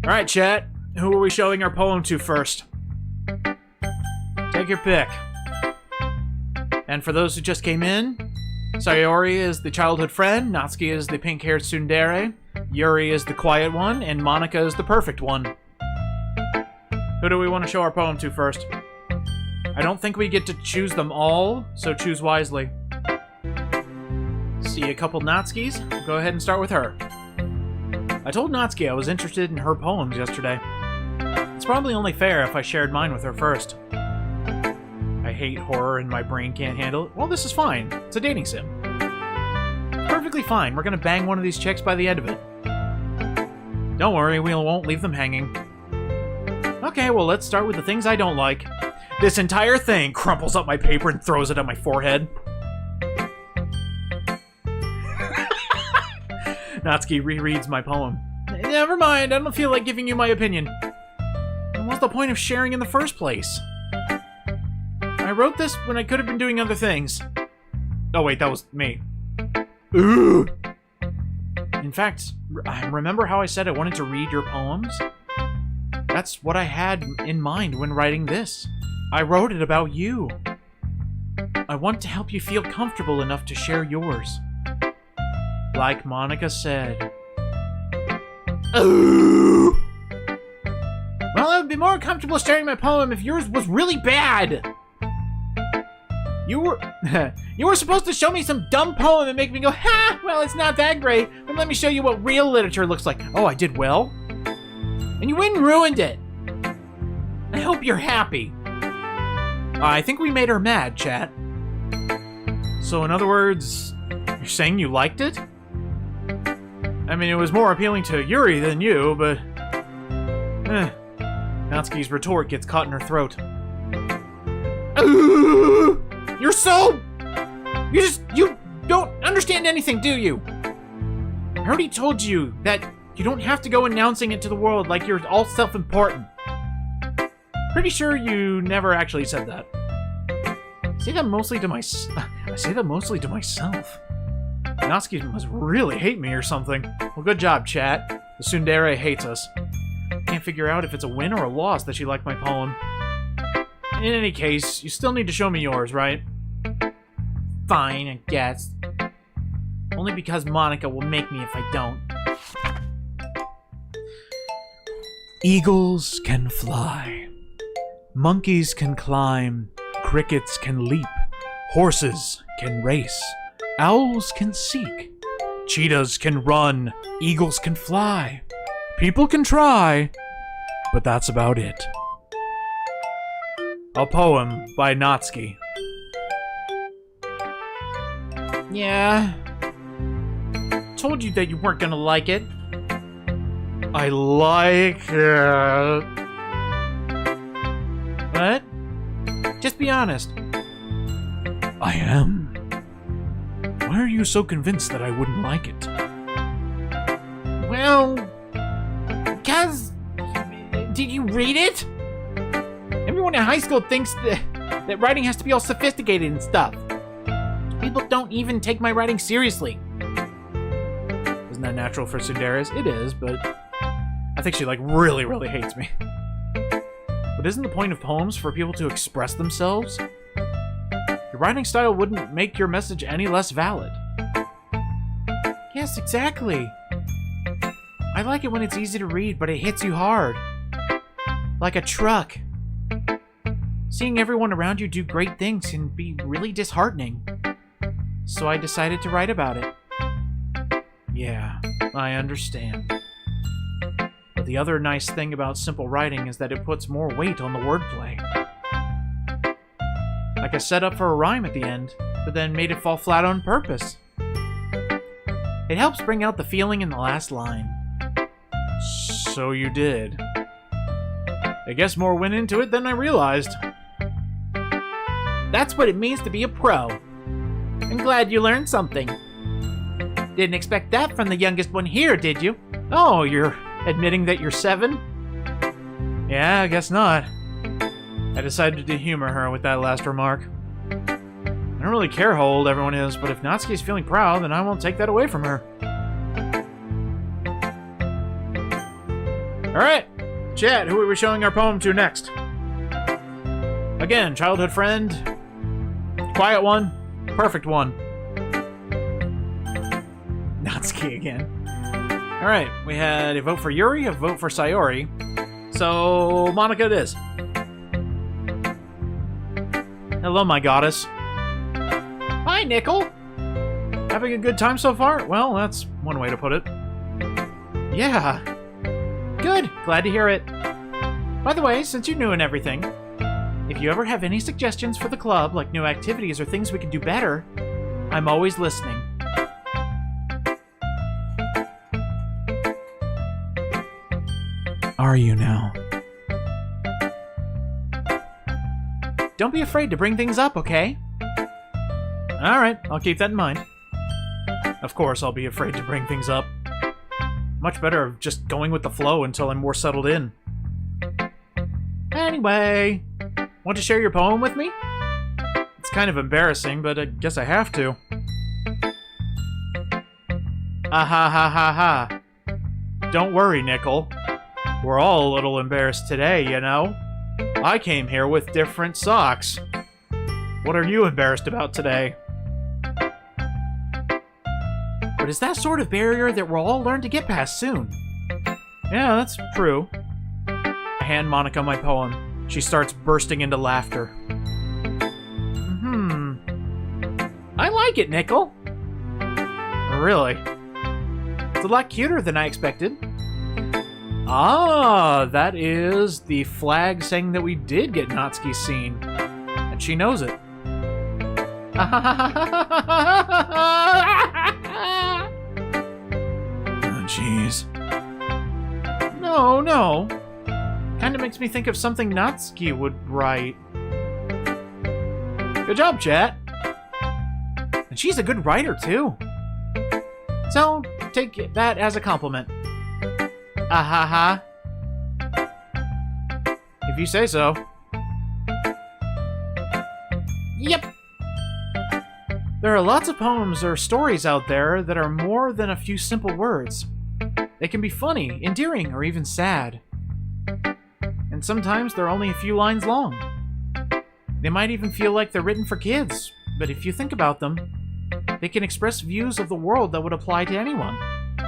Alright, chat. Who are we showing our poem to first? Take your pick. And for those who just came in, Sayori is the childhood friend, Natsuki is the pink-haired tsundere, Yuri is the quiet one, and Monika is the perfect one. Who do we want to show our poem to first? I don't think we get to choose them all, so choose wisely. See a couple Natskis? Go ahead and start with her. I told Natsuki I was interested in her poems yesterday. It's probably only fair if I shared mine with her first. I hate horror and my brain can't handle it. Well, this is fine. It's a dating sim. Perfectly fine. We're gonna bang one of these chicks by the end of it. Don't worry, we won't leave them hanging. Okay, well, let's start with the things I don't like. This entire thing crumples up my paper and throws it at my forehead. Natsuki rereads my poem. Never mind, I don't feel like giving you my opinion. What's the point of sharing in the first place? I wrote this when I could have been doing other things. Oh wait, that was me. Ooh. In fact, remember how I said I wanted to read your poems? That's what I had in mind when writing this. I wrote it about you. I want to help you feel comfortable enough to share yours. Like Monika said. Ooh. Well, I would be more comfortable sharing my poem if yours was really bad. You were supposed to show me some dumb poem and make me go, ha! Well, it's not that great, but let me show you what real literature looks like. Oh, I did well? And you went and ruined it. I hope you're happy. I think we made her mad, chat. So, in other words, you're saying you liked it? I mean, it was more appealing to Yuri than you, but... Natsuki's retort gets caught in her throat. You're so... You don't understand anything, do you? I already told you that you don't have to go announcing it to the world like you're all self-important. Pretty sure you never actually said that. I say that mostly to myself. Natsuki must really hate me or something. Well, good job, chat. The tsundere hates us. Can't figure out if it's a win or a loss that she liked my poem. In any case, you still need to show me yours, right? Fine, I guess. Only because Monika will make me if I don't. Eagles can fly. Monkeys can climb. Crickets can leap. Horses can race. Owls can seek. Cheetahs can run. Eagles can fly. People can try. But that's about it. A poem by Natsuki. Yeah. Told you that you weren't gonna like it. I like it. What? Just be honest. I am. Why are you so convinced that I wouldn't like it? Well, because... Did you read it? Everyone in high school thinks that writing has to be all sophisticated and stuff. People don't even take my writing seriously. Isn't that natural for tsunderes? It is, but I think she, like, really, really hates me. But isn't the point of poems for people to express themselves? Your writing style wouldn't make your message any less valid. Yes, exactly. I like it when it's easy to read, but it hits you hard. Like a truck. Seeing everyone around you do great things can be really disheartening. So I decided to write about it. Yeah, I understand. But the other nice thing about simple writing is that it puts more weight on the wordplay. Like I set up for a rhyme at the end, but then made it fall flat on purpose. It helps bring out the feeling in the last line. So you did. I guess more went into it than I realized. That's what it means to be a pro. I'm glad you learned something. Didn't expect that from the youngest one here, did you? Oh, you're admitting that you're 7? Yeah, I guess not. I decided to humor her with that last remark. I don't really care how old everyone is, but if Natsuki's feeling proud, then I won't take that away from her. Alright, chat, who are we showing our poem to next? Again, childhood friend, quiet one, perfect one. Natsuki again. Alright, we had a vote for Yuri, a vote for Sayori. So, Monica it is. Hello, my goddess. Hi, Nickel! Having a good time so far? Well, that's one way to put it. Yeah. Good, glad to hear it. By the way, since you're new and everything, if you ever have any suggestions for the club, like new activities or things we could do better, I'm always listening. Are you now? Don't be afraid to bring things up, okay? Alright, I'll keep that in mind. Of course I'll be afraid to bring things up. Much better just going with the flow until I'm more settled in. Anyway, want to share your poem with me? It's kind of embarrassing, but I guess I have to. Ah ha ha ha ha. Don't worry, Nickel. We're all a little embarrassed today, you know? I came here with different socks. What are you embarrassed about today? But it's that sort of barrier that we'll all learn to get past soon. Yeah, that's true. I hand Monica my poem. She starts bursting into laughter. I like it, Nickel. Really? It's a lot cuter than I expected. Ah, that is the flag saying that we did get Natsuki's scene. And she knows it. Oh, jeez. No. Kinda makes me think of something Natsuki would write. Good job, chat. And she's a good writer, too. So, take that as a compliment. Ah ha ha. If you say so. Yep. There are lots of poems or stories out there that are more than a few simple words. They can be funny, endearing, or even sad. And sometimes they're only a few lines long. They might even feel like they're written for kids, but if you think about them, they can express views of the world that would apply to anyone.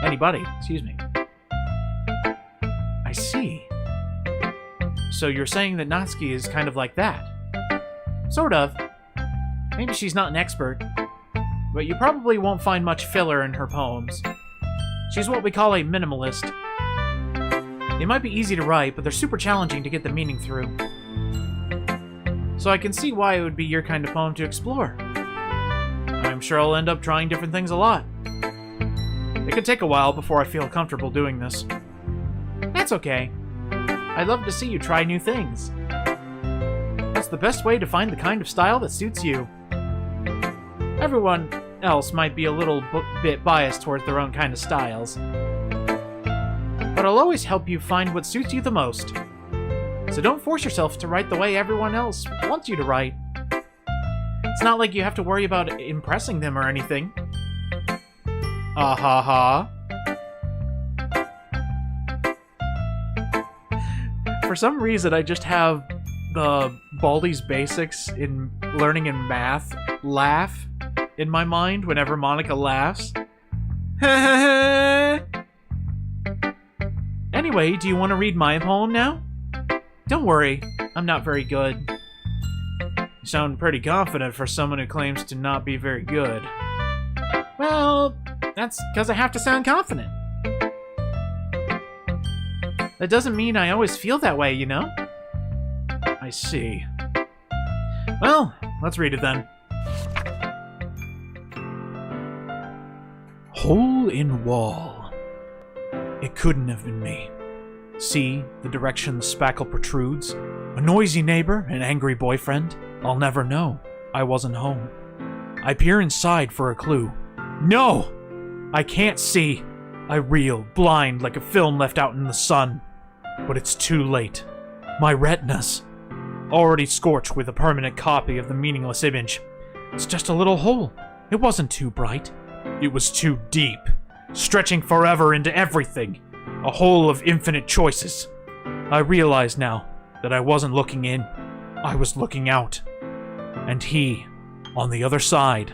Anybody, excuse me. I see. So you're saying that Natsuki is kind of like that? Sort of. Maybe she's not an expert, but you probably won't find much filler in her poems. She's what we call a minimalist. They might be easy to write, but they're super challenging to get the meaning through. So I can see why it would be your kind of poem to explore. I'm sure I'll end up trying different things a lot. It could take a while before I feel comfortable doing this. That's okay. I'd love to see you try new things. That's the best way to find the kind of style that suits you. Everyone else might be a little bit biased towards their own kind of styles. But I'll always help you find what suits you the most. So don't force yourself to write the way everyone else wants you to write. It's not like you have to worry about impressing them or anything. Ah ha ha. For some reason, I just have the Baldi's Basics in learning and math laugh in my mind whenever Monica laughs. Anyway, do you want to read my poem now? Don't worry, I'm not very good. You sound pretty confident for someone who claims to not be very good. Well, that's because I have to sound confident. That doesn't mean I always feel that way, you know? I see. Well, let's read it then. Hole in wall. It couldn't have been me. See the direction the spackle protrudes? A noisy neighbor, an angry boyfriend? I'll never know. I wasn't home. I peer inside for a clue. No! I can't see. I reel, blind like a film left out in the sun. But it's too late. My retinas, already scorched with a permanent copy of the meaningless image. It's just a little hole. It wasn't too bright. It was too deep, stretching forever into everything. A hole of infinite choices. I realize now that I wasn't looking in, I was looking out. And he, on the other side,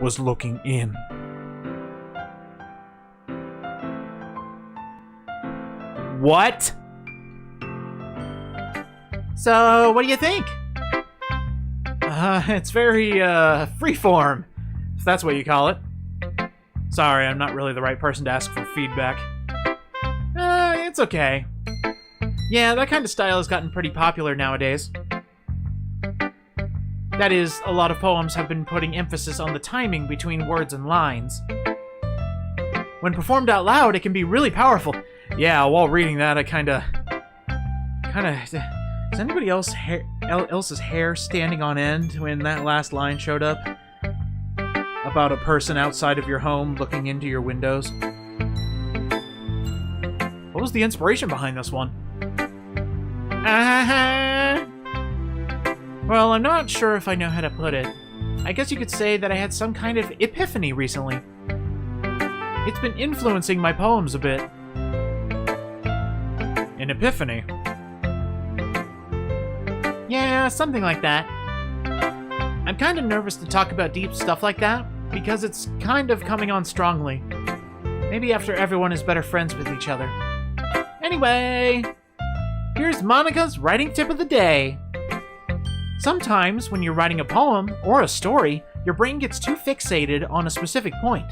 was looking in. What? So, what do you think? It's very, freeform, if that's what you call it. Sorry, I'm not really the right person to ask for feedback. It's okay. Yeah, that kind of style has gotten pretty popular nowadays. That is, a lot of poems have been putting emphasis on the timing between words and lines. When performed out loud, it can be really powerful. Yeah, while reading that, I kinda... Is anybody else's hair standing on end when that last line showed up? About a person outside of your home looking into your windows. What was the inspiration behind this one? Well, I'm not sure if I know how to put it. I guess you could say that I had some kind of epiphany recently. It's been influencing my poems a bit. An epiphany? Yeah, something like that. I'm kind of nervous to talk about deep stuff like that, because it's kind of coming on strongly. Maybe after everyone is better friends with each other. Anyway, here's Monica's writing tip of the day. Sometimes, when you're writing a poem or a story, your brain gets too fixated on a specific point.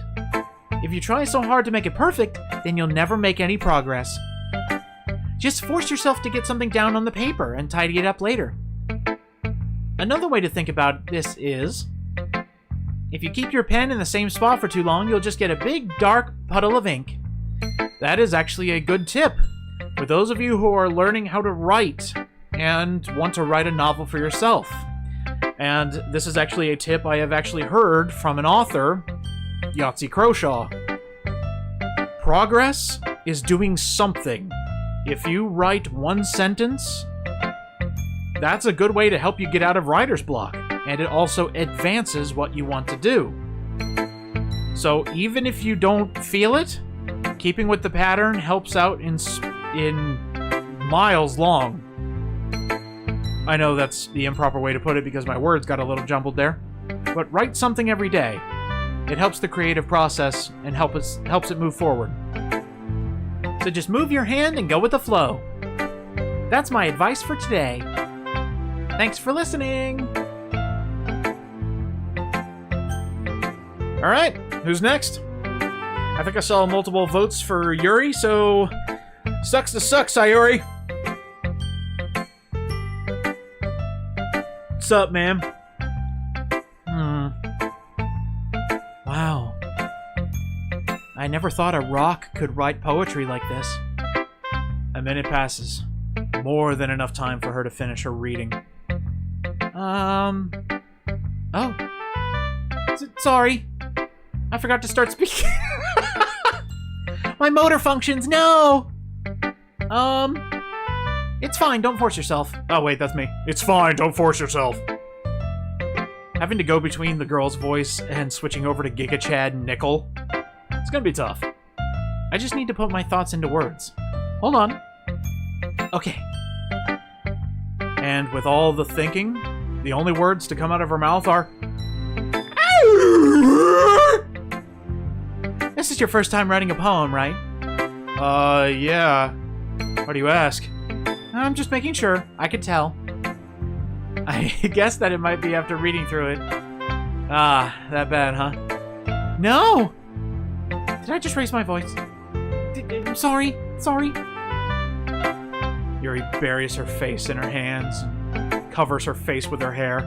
If you try so hard to make it perfect, then you'll never make any progress. Just force yourself to get something down on the paper and tidy it up later. Another way to think about this is, if you keep your pen in the same spot for too long, you'll just get a big, dark puddle of ink. That is actually a good tip for those of you who are learning how to write and want to write a novel for yourself. And this is actually a tip I have actually heard from an author, Yahtzee Croshaw. Progress is doing something. If you write one sentence, that's a good way to help you get out of writer's block, and it also advances what you want to do. So even if you don't feel it, keeping with the pattern helps out in miles long. I know that's the improper way to put it because my words got a little jumbled there, but write something every day. It helps the creative process and helps it move forward. So just move your hand and go with the flow. That's my advice for today. Thanks for listening! Alright, who's next? I think I saw multiple votes for Yuri, so... Sucks to suck, Sayori! What's up, ma'am? Wow. I never thought a rock could write poetry like this. A minute passes. More than enough time for her to finish her reading. Oh. Sorry. I forgot to start speaking. My motor functions, no! It's fine, don't force yourself. Oh, wait, that's me. It's fine, don't force yourself. Having to go between the girl's voice and switching over to Giga Chad Nickel, it's gonna be tough. I just need to put my thoughts into words. Hold on. Okay. And with all the thinking, the only words to come out of her mouth are... This is your first time writing a poem, right? Yeah. Why do you ask? I'm just making sure. I could tell. I guess that it might be after reading through it. Ah, that bad, huh? No! Did I just raise my voice? I'm sorry. Sorry. Yuri buries her face in her hands and covers her face with her hair.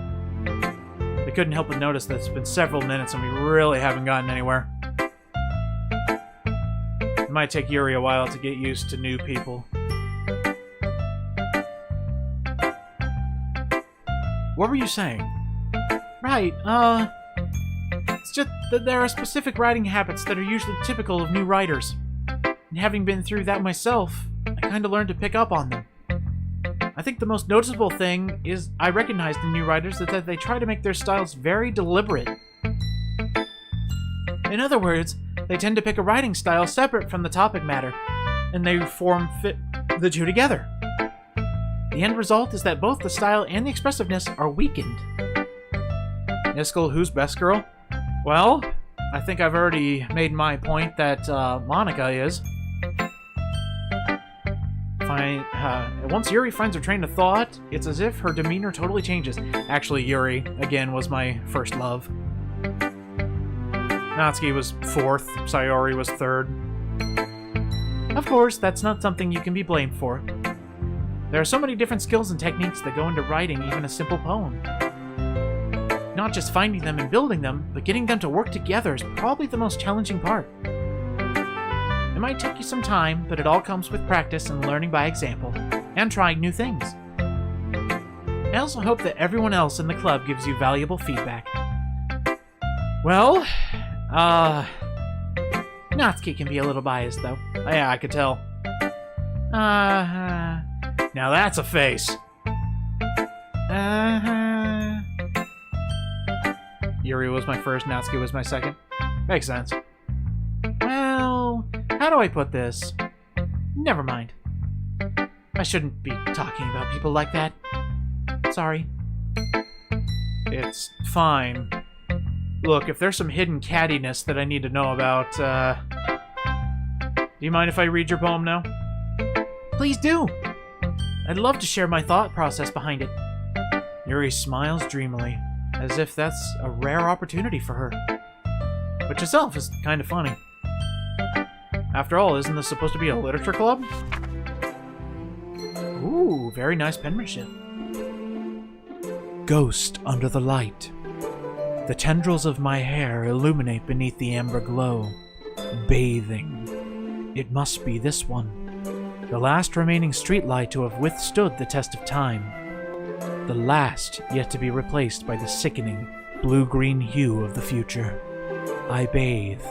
They couldn't help but notice that it's been several minutes and we really haven't gotten anywhere. It might take Yuri a while to get used to new people. What were you saying? Right, it's just that there are specific writing habits that are usually typical of new writers. And having been through that myself, I kinda learned to pick up on them. I think the most noticeable thing is I recognized in new writers that they try to make their styles very deliberate. In other words, they tend to pick a writing style separate from the topic matter. and they fit the two together. The end result is that both the style and the expressiveness are weakened. Niskel, who's best girl? Well, I think I've already made my point that Monika is. Once Yuri finds her train of thought, it's as if her demeanor totally changes. Actually, Yuri, again, was my first love. Natsuki was 4th, Sayori was 3rd. Of course, that's not something you can be blamed for. There are so many different skills and techniques that go into writing even a simple poem. Not just finding them and building them, but getting them to work together is probably the most challenging part. It might take you some time, but it all comes with practice and learning by example, and trying new things. I also hope that everyone else in the club gives you valuable feedback. Well, Natsuki can be a little biased, though. Yeah, I could tell. Now that's a face. Yuri was my first, Natsuki was my second. Makes sense. Well, how do I put this? Never mind. I shouldn't be talking about people like that. Sorry. It's fine. Look, if there's some hidden cattiness that I need to know about, do you mind if I read your poem now? Please do! I'd love to share my thought process behind it. Yuri smiles dreamily, as if that's a rare opportunity for her. Which itself is kind of funny. After all, isn't this supposed to be a literature club? Ooh, very nice penmanship. Ghost under the light. The tendrils of my hair illuminate beneath the amber glow. Bathing. It must be this one. The last remaining streetlight to have withstood the test of time. The last yet to be replaced by the sickening blue-green hue of the future. I bathe.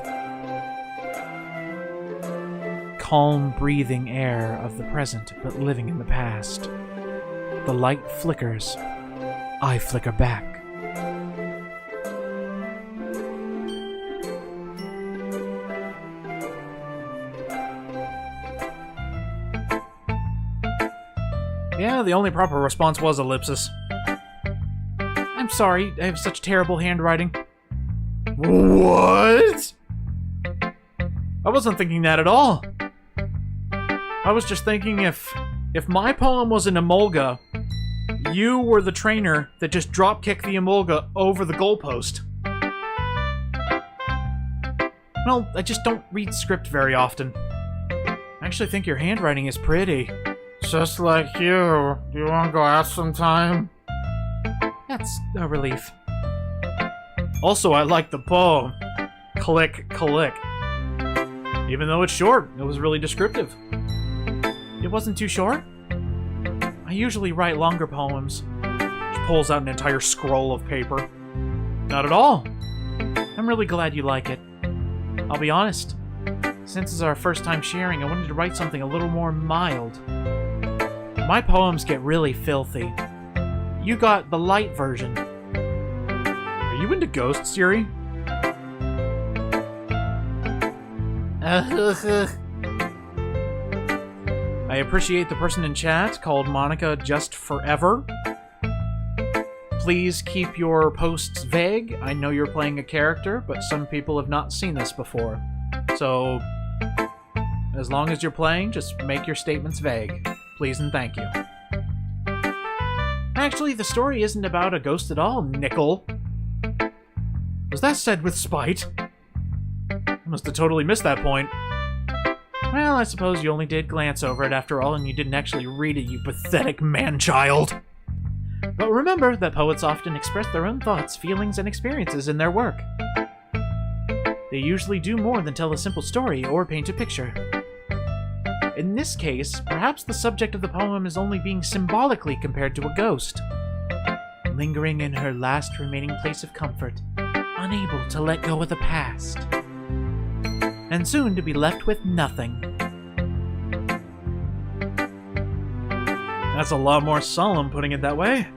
Calm, breathing air of the present, but living in the past. The light flickers. I flicker back. Yeah, the only proper response was ellipsis. I'm sorry, I have such terrible handwriting. What? I wasn't thinking that at all. I was just thinking if my poem was an emolga, you were the trainer that just drop-kicked the emolga over the goalpost. Well, I just don't read script very often. I actually think your handwriting is pretty. Just like you. Do you want to go out sometime? That's a relief. Also, I like the poem. Click, click. Even though it's short, it was really descriptive. It wasn't too short? I usually write longer poems, which pulls out an entire scroll of paper. Not at all. I'm really glad you like it. I'll be honest. Since it's our first time sharing, I wanted to write something a little more mild. My poems get really filthy. You got the light version. Are you into ghosts, Yuri? I appreciate the person in chat called Monika Just Forever. Please keep your posts vague. I know you're playing a character, but some people have not seen this before. So, as long as you're playing, just make your statements vague. Please and thank you. Actually, the story isn't about a ghost at all, Nickel. Was that said with spite? I must have totally missed that point. Well, I suppose you only did glance over it after all, and you didn't actually read it, you pathetic man-child. But remember that poets often express their own thoughts, feelings, and experiences in their work. They usually do more than tell a simple story or paint a picture. In this case, perhaps the subject of the poem is only being symbolically compared to a ghost, lingering in her last remaining place of comfort, unable to let go of the past, and soon to be left with nothing. That's a lot more solemn putting it that way.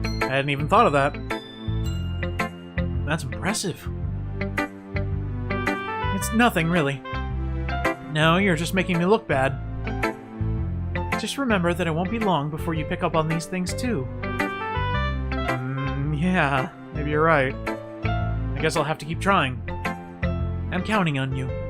I hadn't even thought of that. That's impressive. It's nothing, really. No, you're just making me look bad. Just remember that it won't be long before you pick up on these things too. Yeah, maybe you're right. I guess I'll have to keep trying. I'm counting on you.